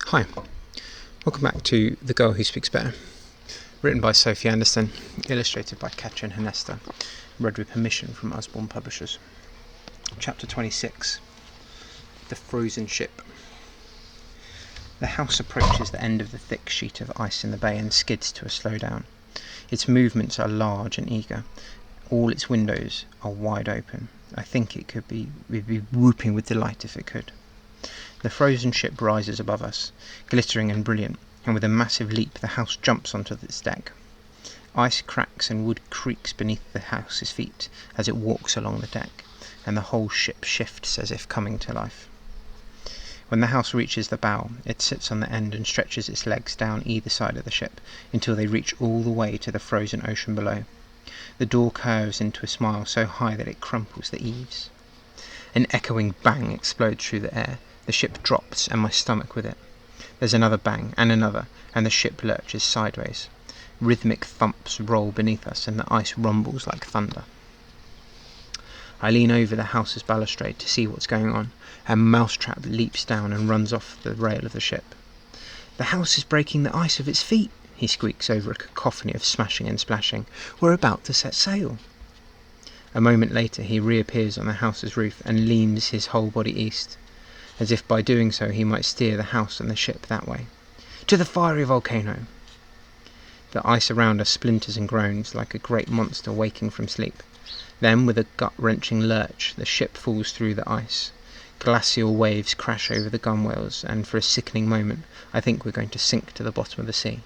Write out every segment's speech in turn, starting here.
Hi, welcome back to The Girl Who Speaks Better, written by Sophie Anderson, illustrated by Katrin Hanesta, read with permission from Usborne Publishers. Chapter 26, The Frozen Ship. The house approaches the end of the thick sheet of ice in the bay and skids to a slow down. Its movements are large and eager. All its windows are wide open. I think we'd be whooping with delight if it could. The frozen ship rises above us, glittering and brilliant, and with a massive leap the house jumps onto its deck. Ice cracks and wood creaks beneath the house's feet as it walks along the deck, and the whole ship shifts as if coming to life. When the house reaches the bow, it sits on the end and stretches its legs down either side of the ship until they reach all the way to the frozen ocean below. The door curves into a smile so high that it crumples the eaves. An echoing bang explodes through the air. The ship drops, and my stomach with it. There's another bang, and another, and the ship lurches sideways. Rhythmic thumps roll beneath us, and the ice rumbles like thunder. I lean over the house's balustrade to see what's going on, and Mousetrap leaps down and runs off the rail of the ship. "The house is breaking the ice of its feet," he squeaks over a cacophony of smashing and splashing. "We're about to set sail." A moment later he reappears on the house's roof and leans his whole body east, as if by doing so he might steer the house and the ship that way. "To the fiery volcano!" The ice around us splinters and groans like a great monster waking from sleep. Then, with a gut-wrenching lurch, the ship falls through the ice. Glacial waves crash over the gunwales, and for a sickening moment I think we're going to sink to the bottom of the sea.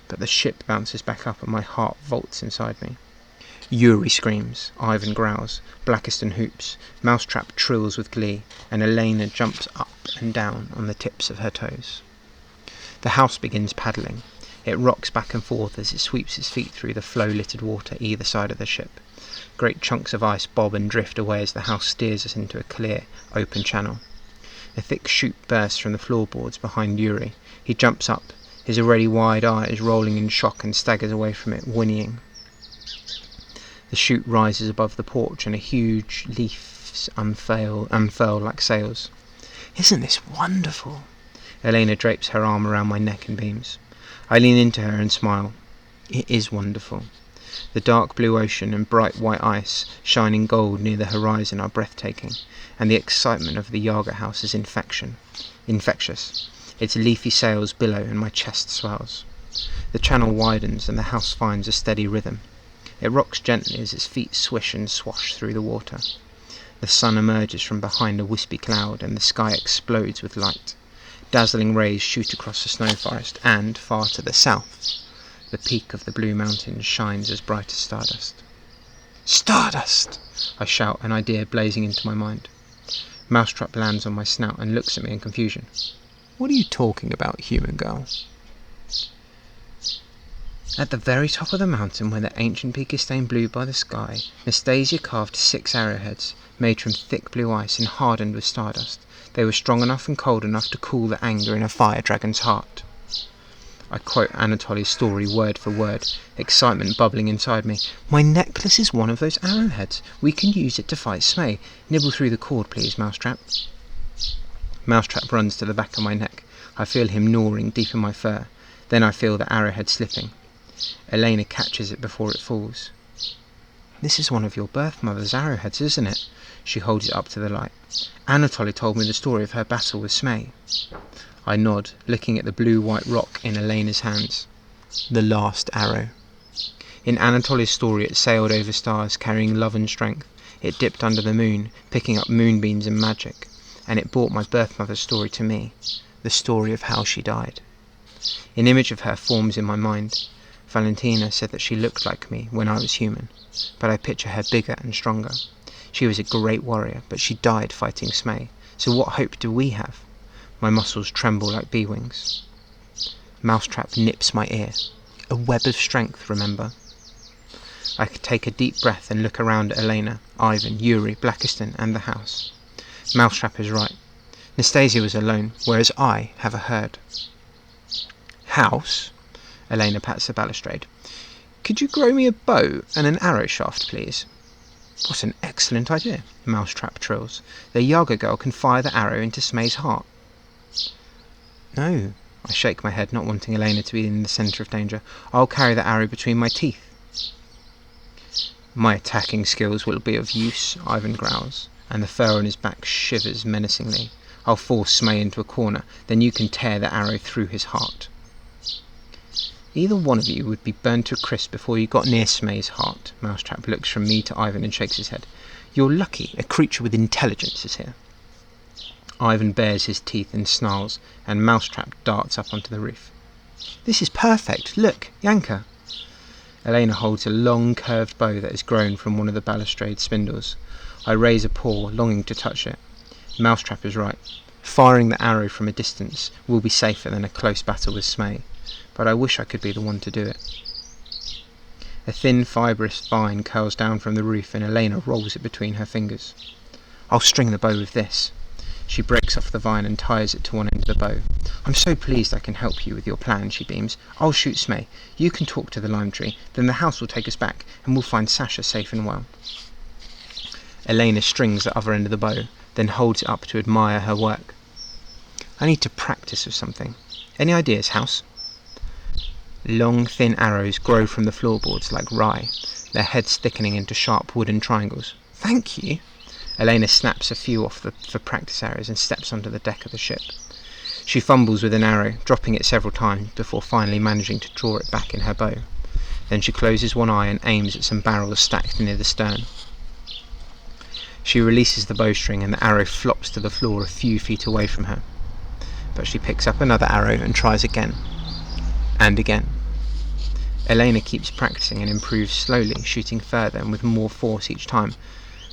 But the ship bounces back up and my heart vaults inside me. Yuri screams, Ivan growls, Blackiston hoops, Mousetrap trills with glee, and Elena jumps up and down on the tips of her toes. The house begins paddling. It rocks back and forth as it sweeps its feet through the flow-littered water either side of the ship. Great chunks of ice bob and drift away as the house steers us into a clear, open channel. A thick chute bursts from the floorboards behind Yuri. He jumps up, his already wide eyes rolling in shock, and staggers away from it, whinnying. The chute rises above the porch and a huge leaves unfurl like sails. "Isn't this wonderful?" Elena drapes her arm around my neck and beams. I lean into her and smile. It is wonderful. The dark blue ocean and bright white ice shining gold near the horizon are breathtaking, and the excitement of the Yaga house is infectious. Its leafy sails billow and my chest swells. The channel widens and the house finds a steady rhythm. It rocks gently as its feet swish and swash through the water. The sun emerges from behind a wispy cloud, and the sky explodes with light. Dazzling rays shoot across the snow forest, and, far to the south, the peak of the Blue Mountains shines as bright as stardust. "Stardust!" I shout, an idea blazing into my mind. Mousetrap lands on my snout and looks at me in confusion. "What are you talking about, human girl?" At the very top of the mountain, where the ancient peak is stained blue by the sky, Nastasia carved 6 arrowheads, made from thick blue ice and hardened with stardust. They were strong enough and cold enough to cool the anger in a fire dragon's heart. I quote Anatoly's story word for word, excitement bubbling inside me. "My necklace is one of those arrowheads. We can use it to fight Smay. Nibble through the cord, please, Mousetrap." Mousetrap runs to the back of my neck. I feel him gnawing deep in my fur. Then I feel the arrowhead slipping. Elena catches it before it falls. "This is one of your birth mother's arrowheads, isn't it?" She holds it up to the light. "Anatoly told me the story of her battle with Smay." I nod, looking at the blue-white rock in Elena's hands. The last arrow. In Anatoly's story it sailed over stars, carrying love and strength. It dipped under the moon, picking up moonbeams and magic. And it brought my birth mother's story to me, the story of how she died. An image of her forms in my mind. Valentina said that she looked like me when I was human, but I picture her bigger and stronger. She was a great warrior, but she died fighting Smay, so what hope do we have? My muscles tremble like bee wings. Mousetrap nips my ear. A web of strength, remember? I take a deep breath and look around at Elena, Ivan, Yuri, Blackiston, and the house. Mousetrap is right. Nastasia was alone, whereas I have a herd. "House?" Elena pats the balustrade. "Could you grow me a bow and an arrow shaft, please?" "What an excellent idea," Mousetrap trills. "The Yaga girl can fire the arrow into Smay's heart." No. I shake my head, not wanting Elena to be in the centre of danger. I'll carry the arrow between my teeth. My attacking skills will be of use, Ivan growls, and the fur on his back shivers menacingly. I'll force Smay into a corner, then you can tear the arrow through his heart. Either one of you would be burned to a crisp before you got near Smay's heart. Mousetrap looks from me to Ivan and shakes his head. You're lucky a creature with intelligence is here. Ivan bares his teeth and snarls, and Mousetrap darts up onto the roof. This is perfect. Look, Yanka. Elena holds a long curved bow that has grown from one of the balustrade spindles. I raise a paw, longing to touch it. Mousetrap is right. Firing the arrow from a distance will be safer than a close battle with Smay, but I wish I could be the one to do it. A thin, fibrous vine curls down from the roof and Elena rolls it between her fingers. I'll string the bow with this. She breaks off the vine and ties it to one end of the bow. I'm so pleased I can help you with your plan, she beams. I'll shoot Smay. You can talk to the lime tree, then the house will take us back, and we'll find Sasha safe and well. Elena strings the other end of the bow, then holds it up to admire her work. I need to practice with something. Any ideas, House? Long, thin arrows grow from the floorboards like rye, their heads thickening into sharp wooden triangles. Thank you! Elena snaps a few off for practice arrows and steps onto the deck of the ship. She fumbles with an arrow, dropping it several times before finally managing to draw it back in her bow. Then she closes one eye and aims at some barrels stacked near the stern. She releases the bowstring and the arrow flops to the floor a few feet away from her. But she picks up another arrow and tries again. And again. Elena keeps practicing and improves slowly, shooting further and with more force each time,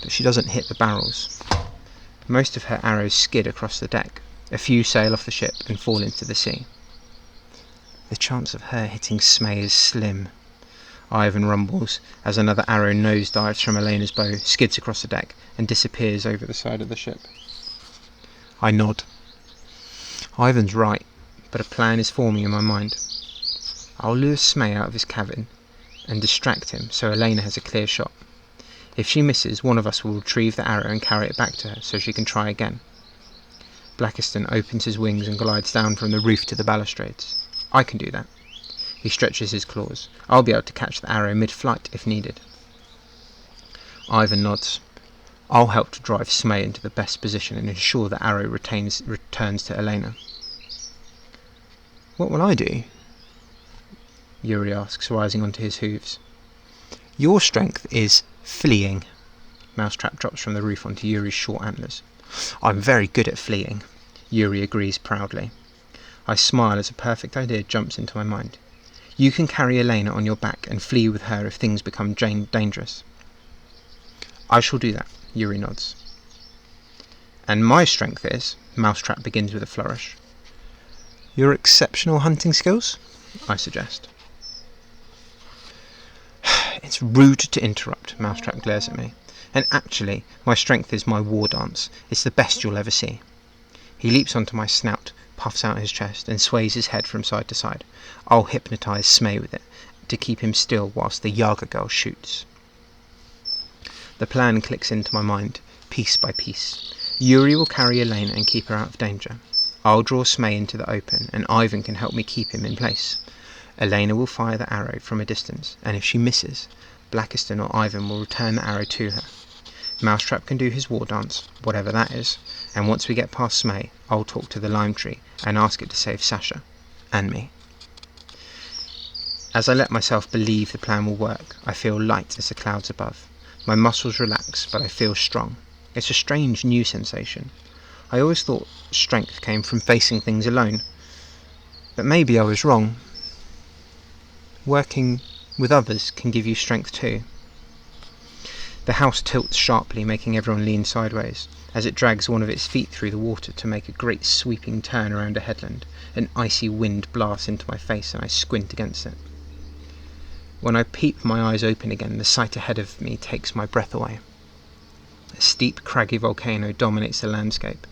but she doesn't hit the barrels. Most of her arrows skid across the deck. A few sail off the ship and fall into the sea. The chance of her hitting Smay is slim. Ivan rumbles as another arrow nosedives from Elena's bow, skids across the deck, and disappears over the side of the ship. I nod. Ivan's right, but a plan is forming in my mind. I'll lure Smay out of his cabin and distract him so Elena has a clear shot. If she misses, one of us will retrieve the arrow and carry it back to her so she can try again. Blackiston opens his wings and glides down from the roof to the balustrades. I can do that. He stretches his claws. I'll be able to catch the arrow mid-flight if needed. Ivan nods. I'll help to drive Smay into the best position and ensure the arrow returns to Elena. What will I do? Yuri asks, rising onto his hooves. Your strength is fleeing. Mousetrap drops from the roof onto Yuri's short antlers. I'm very good at fleeing, Yuri agrees proudly. I smile as a perfect idea jumps into my mind. You can carry Elena on your back and flee with her if things become dangerous. I shall do that, Yuri nods. And my strength is, Mousetrap begins with a flourish. Your exceptional hunting skills? I suggest. It's rude to interrupt, Mousetrap glares at me. And actually, my strength is my war dance. It's the best you'll ever see. He leaps onto my snout, puffs out his chest, and sways his head from side to side. I'll hypnotise Smay with it, to keep him still whilst the Yaga girl shoots. The plan clicks into my mind, piece by piece. Yuri will carry Elena and keep her out of danger. I'll draw Smay into the open, and Ivan can help me keep him in place. Elena will fire the arrow from a distance, and if she misses, Blackiston or Ivan will return the arrow to her. Mousetrap can do his war dance, whatever that is, and once we get past Smay, I'll talk to the lime tree and ask it to save Sasha, and me. As I let myself believe the plan will work, I feel light as the clouds above. My muscles relax, but I feel strong. It's a strange new sensation. I always thought strength came from facing things alone, but maybe I was wrong. Working with others can give you strength too. The house tilts sharply, making everyone lean sideways, as it drags one of its feet through the water to make a great sweeping turn around a headland. An icy wind blasts into my face and I squint against it. When I peep my eyes open again, the sight ahead of me takes my breath away. A steep, craggy volcano dominates the landscape.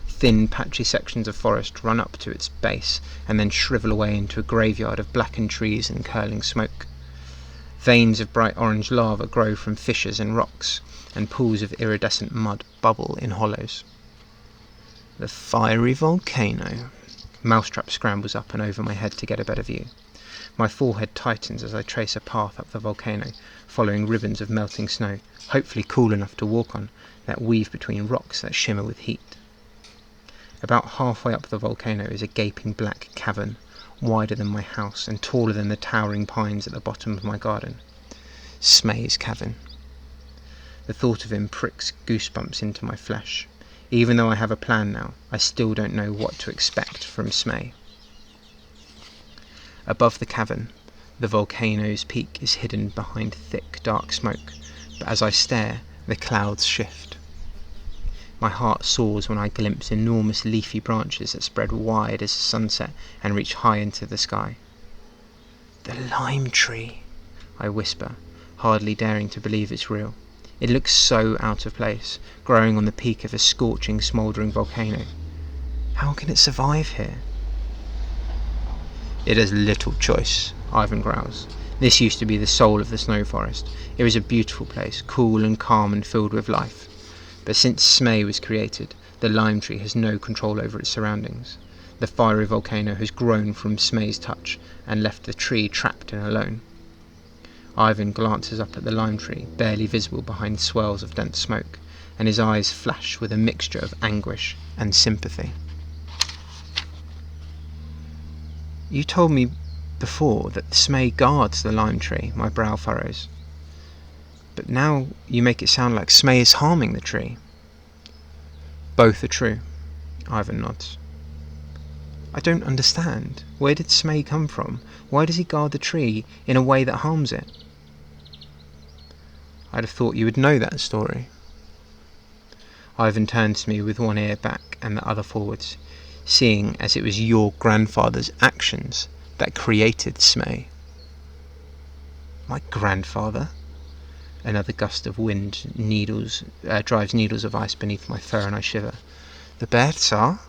Thin, patchy sections of forest run up to its base and then shrivel away into a graveyard of blackened trees and curling smoke. Veins of bright orange lava grow from fissures and rocks, and pools of iridescent mud bubble in hollows. The fiery volcano, Mousetrap scrambles up and over my head to get a better view. My forehead tightens as I trace a path up the volcano, following ribbons of melting snow, hopefully cool enough to walk on, that weave between rocks that shimmer with heat. About halfway up the volcano is a gaping black cavern, wider than my house and taller than the towering pines at the bottom of my garden. Smay's cavern. The thought of him pricks goosebumps into my flesh. Even though I have a plan now, I still don't know what to expect from Smay. Above the cavern, the volcano's peak is hidden behind thick, dark smoke, but as I stare, the clouds shift. My heart soars when I glimpse enormous leafy branches that spread wide as the sunset and reach high into the sky. "The lime tree," I whisper, hardly daring to believe it's real. It looks so out of place, growing on the peak of a scorching, smouldering volcano. How can it survive here? "It has little choice," Ivan growls. "This used to be the soul of the snow forest. It was a beautiful place, cool and calm and filled with life. But since Smay was created, the lime tree has no control over its surroundings. The fiery volcano has grown from Smay's touch and left the tree trapped and alone." Ivan glances up at the lime tree, barely visible behind swirls of dense smoke, and his eyes flash with a mixture of anguish and sympathy. "You told me before that Smay guards the lime tree," my brow furrows. "But now you make it sound like Smay is harming the tree." "Both are true," Ivan nods. "I don't understand. Where did Smay come from? Why does he guard the tree in a way that harms it?" "I'd have thought you would know that story." Ivan turns to me with one ear back and the other forwards, "Seeing as it was your grandfather's actions that created Smay." "My grandfather?" Another gust of wind drives needles of ice beneath my fur and I shiver. "The bear Tsar?"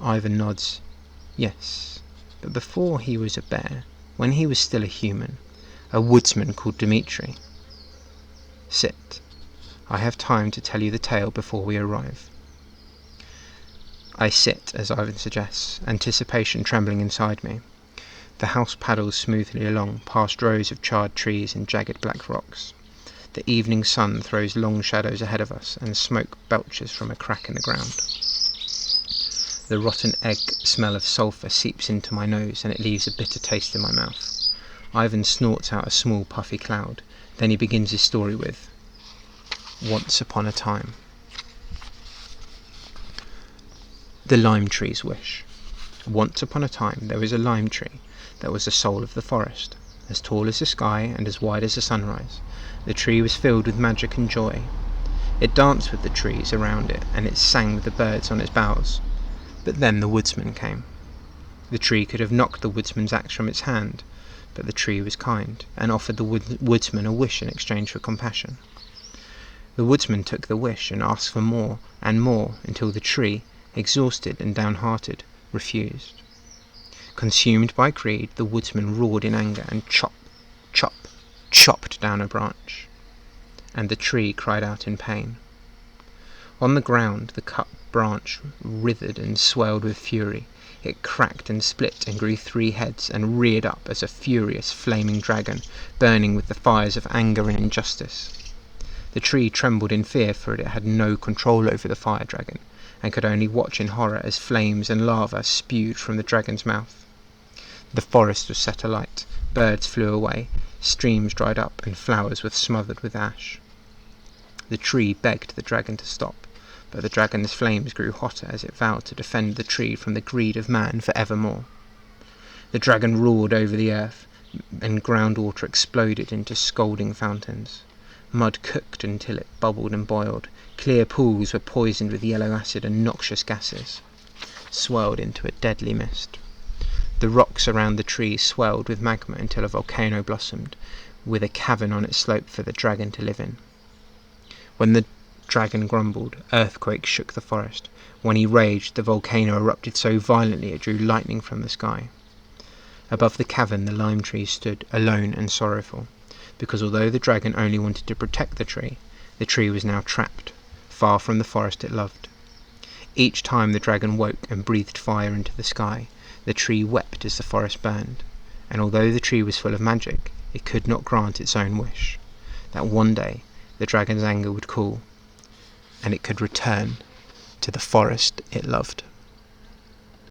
Ivan nods. "Yes, but before he was a bear, when he was still a human, a woodsman called Dmitri." "Sit. I have time to tell you the tale before we arrive." I sit, as Ivan suggests, anticipation trembling inside me. The house paddles smoothly along, past rows of charred trees and jagged black rocks. The evening sun throws long shadows ahead of us, and smoke belches from a crack in the ground. The rotten egg smell of sulphur seeps into my nose, and it leaves a bitter taste in my mouth. Ivan snorts out a small puffy cloud. Then he begins his story with, "Once upon a time." The lime tree's wish. Once upon a time there was a lime tree that was the soul of the forest, as tall as the sky and as wide as the sunrise. The tree was filled with magic and joy. It danced with the trees around it, and it sang with the birds on its boughs. But then the woodsman came. The tree could have knocked the woodsman's axe from its hand, but the tree was kind, and offered the woodsman a wish in exchange for compassion. The woodsman took the wish and asked for more and more, until the tree, exhausted and downhearted, refused. Consumed by greed, the woodsman roared in anger and chopped down a branch, and the tree cried out in pain. On the ground, the cut branch writhed and swelled with fury. It cracked and split and grew 3 heads and reared up as a furious flaming dragon, burning with the fires of anger and injustice. The tree trembled in fear, for it had no control over the fire dragon, and could only watch in horror as flames and lava spewed from the dragon's mouth. The forest was set alight, birds flew away, streams dried up, and flowers were smothered with ash. The tree begged the dragon to stop, but the dragon's flames grew hotter as it vowed to defend the tree from the greed of man for evermore. The dragon roared over the earth, and groundwater exploded into scalding fountains. Mud cooked until it bubbled and boiled. Clear pools were poisoned with yellow acid, and noxious gases swirled into a deadly mist. The rocks around the tree swelled with magma until a volcano blossomed, with a cavern on its slope for the dragon to live in. When the dragon grumbled, earthquakes shook the forest. When he raged, the volcano erupted so violently it drew lightning from the sky. Above the cavern the lime tree stood, alone and sorrowful, because although the dragon only wanted to protect the tree was now trapped, far from the forest it loved. Each time the dragon woke and breathed fire into the sky, the tree wept as the forest burned, and although the tree was full of magic, it could not grant its own wish, that one day the dragon's anger would cool, and it could return to the forest it loved.